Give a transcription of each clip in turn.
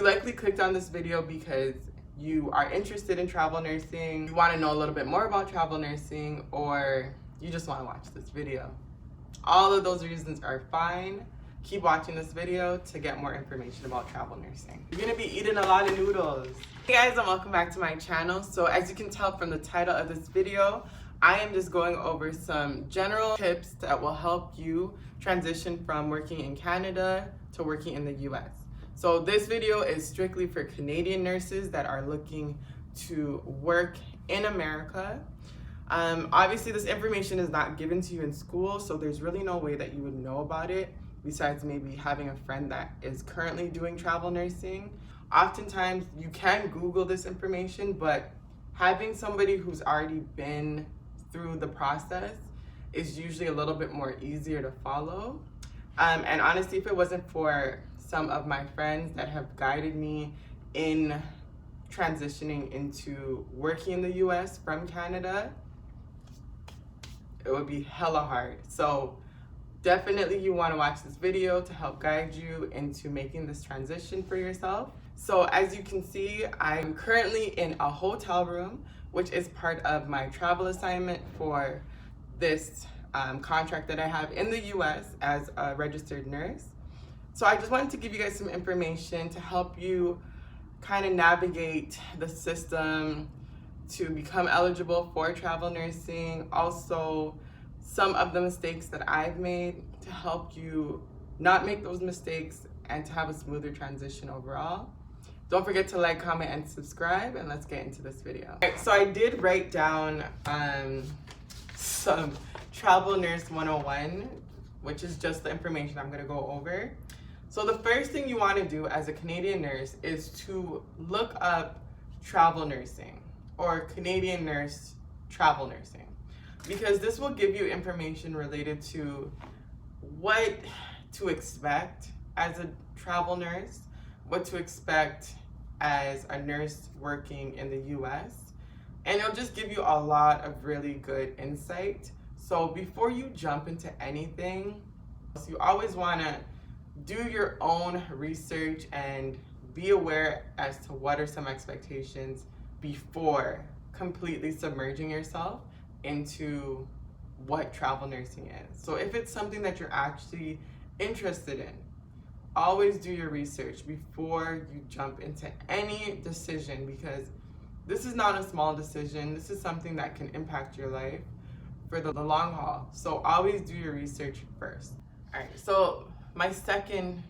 You likely clicked on this video because you are interested in travel nursing, you want to know a little bit more about travel nursing, or you just want to watch this video. All of those reasons are fine. Keep watching this video to get more information about travel nursing. You're gonna be eating a lot of noodles. Hey guys, and welcome back to my channel. So as you can tell from the title of this video, I am just going over some general tips that will help you transition from working in Canada to working in the US. So this video is strictly for Canadian nurses that are looking to work in America. Obviously this information is not given to you in school, so there's really no way that you would know about it besides maybe having a friend that is currently doing travel nursing. Oftentimes you can Google this information, but having somebody who's already been through the process is usually a little bit more easier to follow. And honestly, if it wasn't for some of my friends that have guided me in transitioning into working in the US from Canada, it would be hella hard. So definitely you want to watch this video to help guide you into making this transition for yourself. So as you can see, I'm currently in a hotel room, which is part of my travel assignment for this contract that I have in the US as a registered nurse. So I just wanted to give you guys some information to help you kind of navigate the system to become eligible for travel nursing. Also, some of the mistakes that I've made to help you not make those mistakes and to have a smoother transition overall. Don't forget to like, comment, and subscribe, and let's get into this video. All right, so I did write down some Travel Nurse 101, which is just the information I'm gonna go over. So the first thing you wanna do as a Canadian nurse is to look up travel nursing or Canadian nurse travel nursing, because this will give you information related to what to expect as a travel nurse, what to expect as a nurse working in the US, and it'll just give you a lot of really good insight. So before you jump into anything, you always want to do your own research and be aware as to what are some expectations before completely submerging yourself into what travel nursing is. So if it's something that you're actually interested in, always do your research before you jump into any decision, because this is not a small decision. This is something that can impact your life for the long haul. So always do your research first. All right, so my second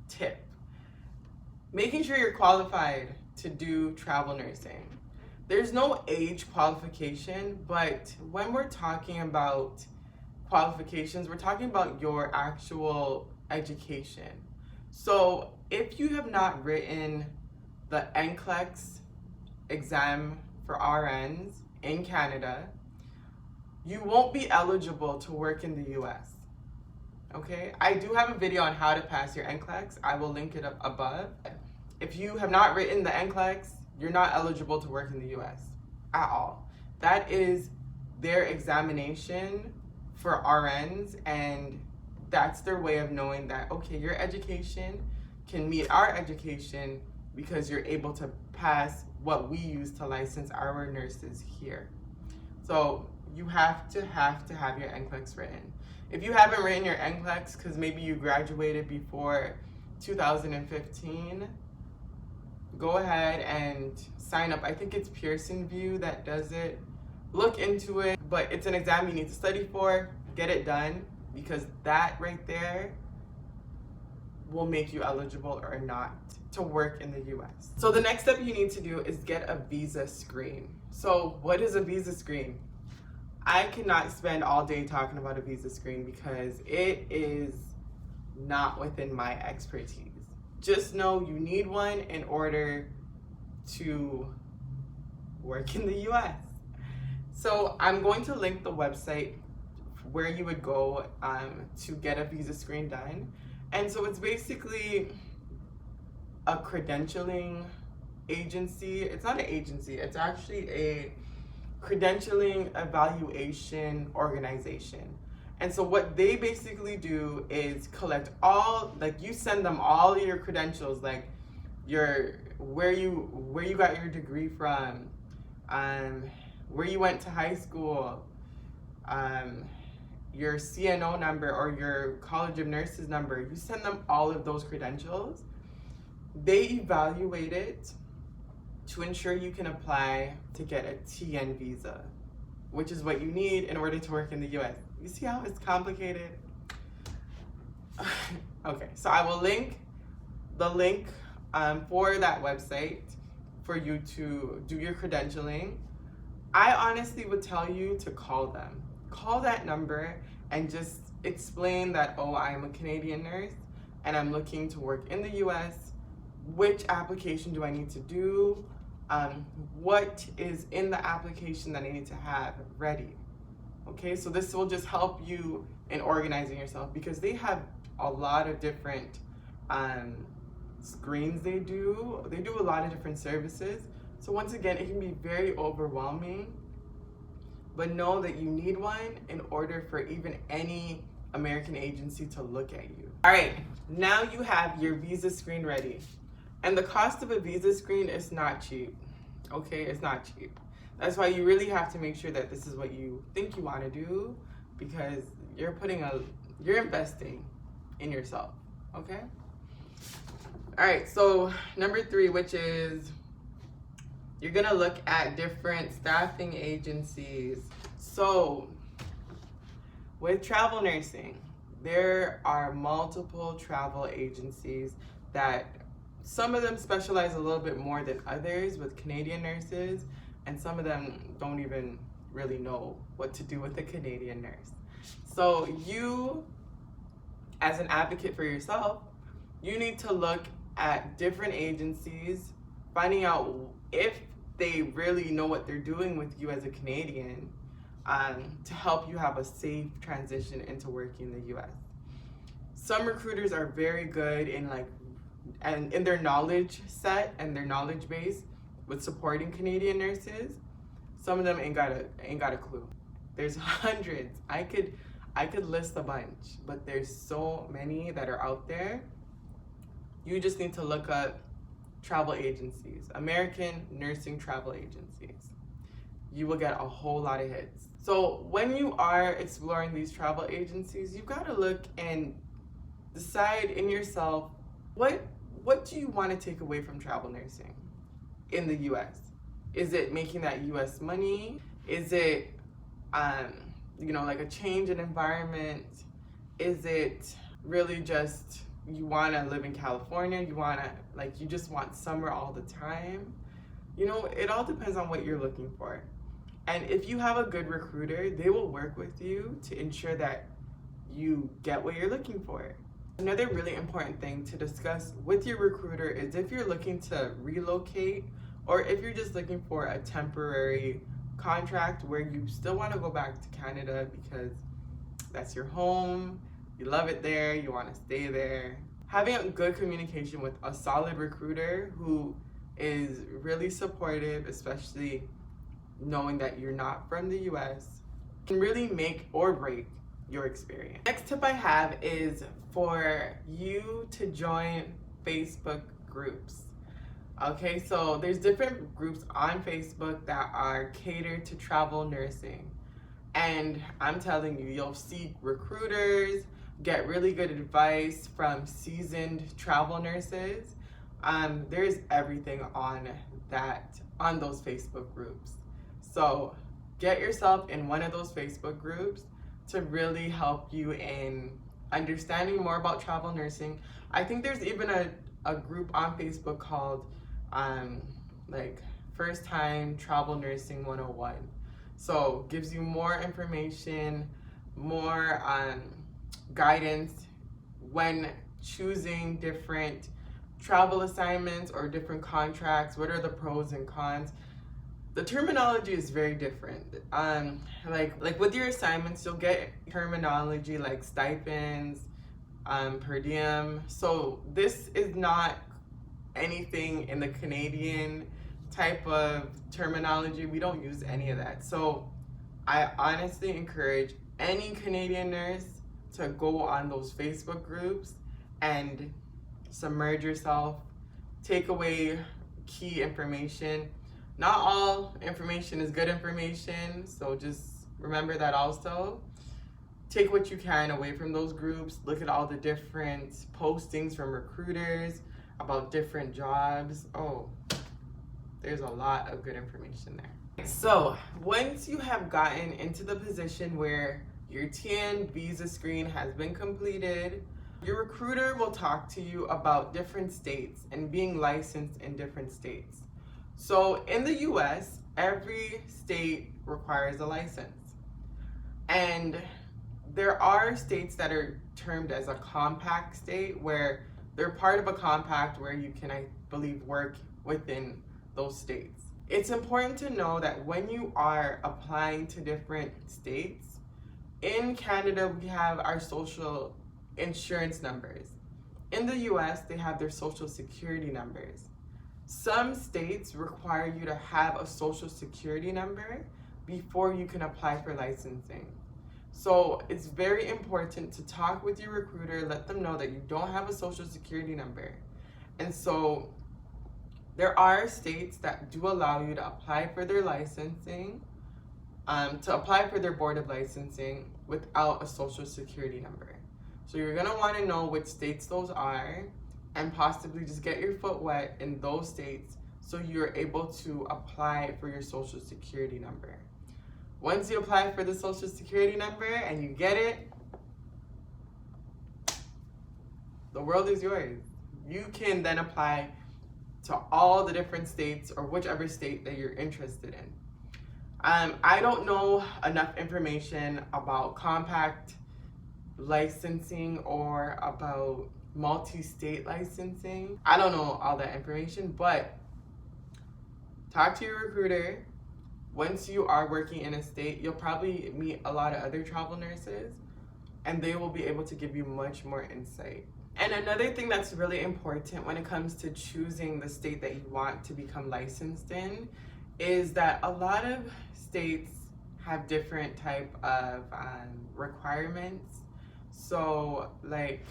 tip, making sure you're qualified to do travel nursing. There's no age qualification, but when we're talking about qualifications, we're talking about your actual education. So if you have not written the NCLEX exam for RNs in Canada, you won't be eligible to work in the US. Okay, I do have a video on how to pass your NCLEX. I will link it up above. If you have not written the NCLEX, you're not eligible to work in the US at all. That is their examination for RNs, and that's their way of knowing that, okay, your education can meet our education because you're able to pass what we use to license our nurses here. So you have to have your NCLEX written. If you haven't written your NCLEX because maybe you graduated before 2015, go ahead and sign up. I think it's Pearson VUE that does it. Look into it, but it's an exam you need to study for. Get it done, because that right there will make you eligible or not to work in the US. So the next step you need to do is get a visa screen. So what is a visa screen? I cannot spend all day talking about a visa screen because it is not within my expertise. Just know you need one in order to work in the US. So I'm going to link the website where you would go to get a visa screen done. And so it's basically a credentialing agency. It's not an agency, it's actually a credentialing evaluation organization. And so what they basically do is collect all, like you send them all your credentials, like where you got your degree from, where you went to high school, your CNO number or your College of Nurses number. You send them all of those credentials. They evaluate it to ensure you can apply to get a TN visa, which is what you need in order to work in the US. You see how it's complicated? Okay, so I will link the link for that website for you to do your credentialing. I honestly would tell you to call them. Call that number and just explain that, oh, I'm a Canadian nurse and I'm looking to work in the US. Which application do I need to do? What is in the application that I need to have ready? Okay, so this will just help you in organizing yourself, because they have a lot of different screens they do a lot of different services. So once again, it can be very overwhelming, but know that you need one in order for even any American agency to look at you. All right, now you have your visa screen ready. And the cost of a visa screen is not cheap, okay? It's not cheap. That's why you really have to make sure that this is what you think you want to do, because you're investing in yourself, okay? All right, so number 3, which is you're gonna look at different staffing agencies. So with travel nursing, there are multiple travel agencies that some of them specialize a little bit more than others with Canadian nurses, and some of them don't even really know what to do with a Canadian nurse. So you, as an advocate for yourself, you need to look at different agencies, finding out if they really know what they're doing with you as a Canadian, to help you have a safe transition into working in the US. Some recruiters are very good in in their knowledge set and their knowledge base with supporting Canadian nurses. Some of them ain't got a clue. There's hundreds. I could list a bunch, but there's so many that are out there. You just need to look up travel agencies, American nursing travel agencies. You will get a whole lot of hits. So when you are exploring these travel agencies, you've got to look and decide in yourself, what do you want to take away from travel nursing in the US? Is it making that US money? Is it like a change in environment? Is it really just you want to live in California? You just want summer all the time? It all depends on what you're looking for. And if you have a good recruiter, they will work with you to ensure that you get what you're looking for. Another really important thing to discuss with your recruiter is if you're looking to relocate, or if you're just looking for a temporary contract where you still want to go back to Canada because that's your home, you love it there, you want to stay there. Having a good communication with a solid recruiter who is really supportive, especially knowing that you're not from the US, can really make or break your experience. Next tip I have is for you to join Facebook groups. Okay, so there's different groups on Facebook that are catered to travel nursing. And I'm telling you, you'll see recruiters get really good advice from seasoned travel nurses. There's everything on those Facebook groups. So get yourself in one of those Facebook groups to really help you in understanding more about travel nursing. I think there's even a group on Facebook called First Time Travel Nursing 101. So gives you more information, more guidance when choosing different travel assignments or different contracts. What are the pros and cons? The terminology is very different. Like with your assignments, you'll get terminology like stipends, per diem. So this is not anything in the Canadian type of terminology. We don't use any of that. So I honestly encourage any Canadian nurse to go on those Facebook groups and submerge yourself take away key information. Not all information is good information, so just remember that also. Take what you can away from those groups. Look at all the different postings from recruiters about different jobs. Oh, there's a lot of good information there. So once you have gotten into the position where your TN visa screen has been completed, your recruiter will talk to you about different states and being licensed in different states. So in the US, every state requires a license. And there are states that are termed as a compact state, where they're part of a compact where you can, I believe, work within those states. It's important to know that when you are applying to different states, in Canada, we have our social insurance numbers. In the US, they have their social security numbers. Some states require you to have a social security number before you can apply for licensing. So it's very important to talk with your recruiter, let them know that you don't have a social security number. And so there are states that do allow you to apply for their licensing, to apply for their board of licensing without a social security number. So you're gonna wanna know which states those are and possibly just get your foot wet in those states so you're able to apply for your social security number. Once you apply for the social security number and you get it, the world is yours. You can then apply to all the different states or whichever state that you're interested in. I don't know enough information about compact licensing or about multi-state licensing. I don't know all that information, but talk to your recruiter. Once you are working in a state, you'll probably meet a lot of other travel nurses, and they will be able to give you much more insight. And another thing that's really important when it comes to choosing the state that you want to become licensed in is that a lot of states have different type of requirements. So like,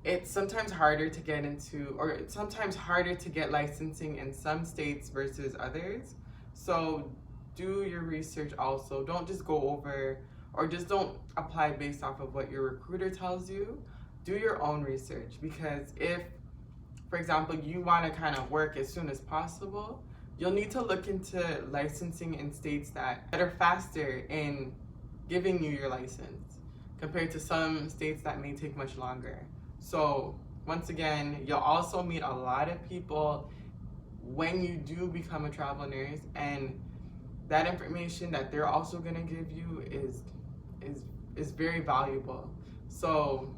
it's sometimes harder to get into, or it's sometimes harder to get licensing in some states versus others. So do your research also. Don't just go over, or just don't apply based off of what your recruiter tells you. Do your own research, because if, for example, you want to kind of work as soon as possible, you'll need to look into licensing in states that are faster in giving you your license compared to some states that may take much longer. So once again, you'll also meet a lot of people when you do become a travel nurse, and that information that they're also going to give you is very valuable. So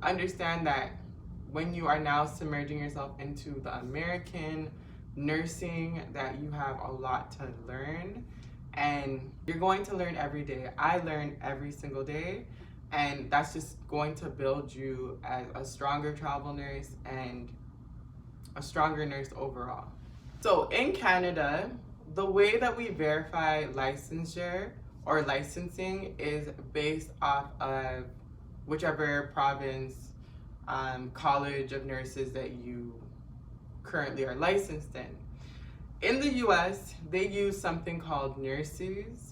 understand that when you are now submerging yourself into the American nursing, that you have a lot to learn, and you're going to learn every day. I learn every single day, and that's just going to build you as a stronger travel nurse and a stronger nurse overall. So in Canada, the way that we verify licensure or licensing is based off of whichever province, college of nurses that you currently are licensed in. In the US, they use something called nurses,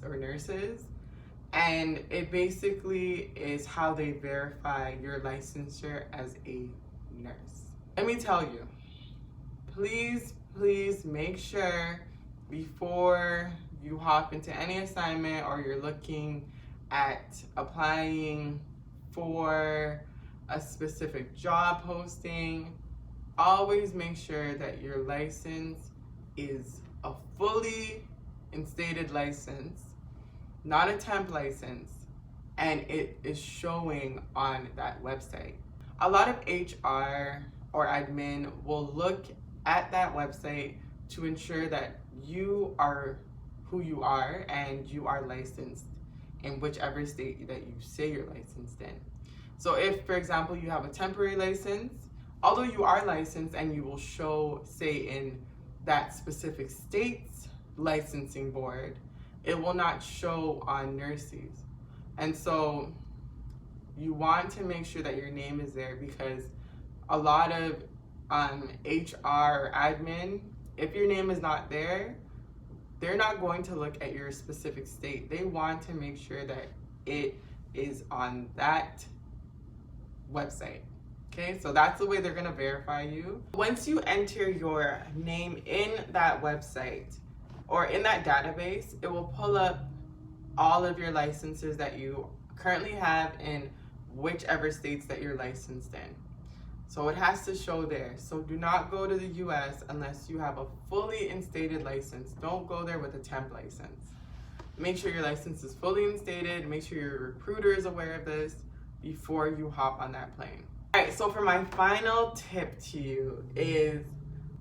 and it basically is how they verify your licensure as a nurse. Let me tell you, please make sure before you hop into any assignment or you're looking at applying for a specific job posting, always make sure that your license is a fully instated license, not a temp license, and it is showing on that website. A lot of HR or admin will look at that website to ensure that you are who you are and you are licensed in whichever state that you say you're licensed in. So if, for example, you have a temporary license, although you are licensed and you will show, say, in that specific state's licensing board, it will not show on nurses. And so you want to make sure that your name is there, because a lot of HR or admin, if your name is not there, they're not going to look at your specific state. They want to make sure that it is on that website. Okay, so that's the way they're gonna verify you. Once you enter your name in that website or in that database, it will pull up all of your licenses that you currently have in whichever states that you're licensed in. So it has to show there. So do not go to the US unless you have a fully instated license. Don't go there with a temp license. Make sure your license is fully instated. Make sure your recruiter is aware of this before you hop on that plane. All right, so for my final tip to you is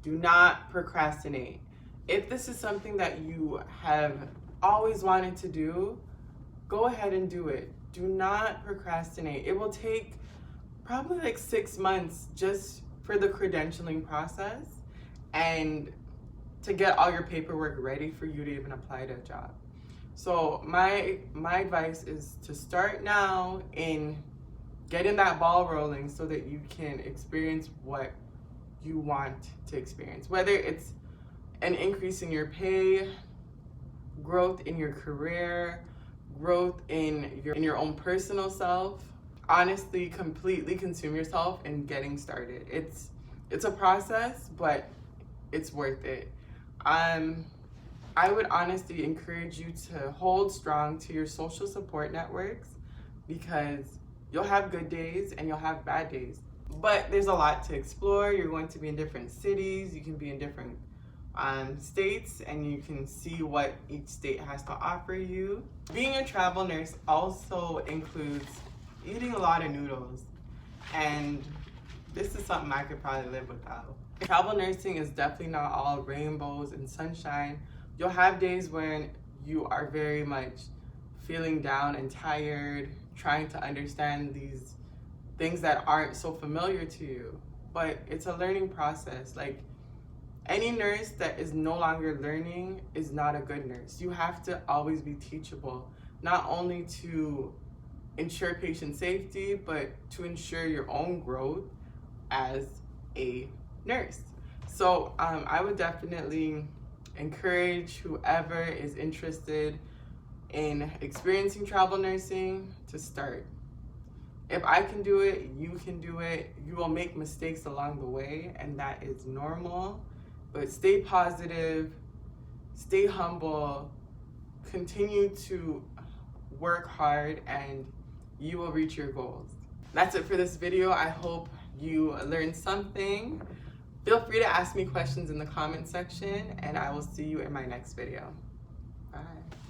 do not procrastinate. If this is something that you have always wanted to do, go ahead and do it. Do not procrastinate. It will take probably like 6 months just for the credentialing process and to get all your paperwork ready for you to even apply to a job. So my advice is to start now in getting that ball rolling so that you can experience what you want to experience. Whether it's an increase in your pay, growth in your career, growth in your own personal self. Honestly, completely consume yourself in getting started. It's a process, but it's worth it. I would honestly encourage you to hold strong to your social support networks because you'll have good days and you'll have bad days. But there's a lot to explore. You're going to be in different cities. You can be in different states, and you can see what each state has to offer you. Being a travel nurse also includes eating a lot of noodles, and this is something I could probably live without. Travel nursing is definitely not all rainbows and sunshine. You'll have days when you are very much feeling down and tired, trying to understand these things that aren't so familiar to you. But it's a learning process. Like, any nurse that is no longer learning is not a good nurse. You have to always be teachable, not only to ensure patient safety, but to ensure your own growth as a nurse. So I would definitely encourage whoever is interested in experiencing travel nursing to start. If I can do it, you can do it. You will make mistakes along the way, and that is normal. But stay positive, stay humble, continue to work hard, and you will reach your goals. That's it for this video. I hope you learned something. Feel free to ask me questions in the comment section, and I will see you in my next video. Bye.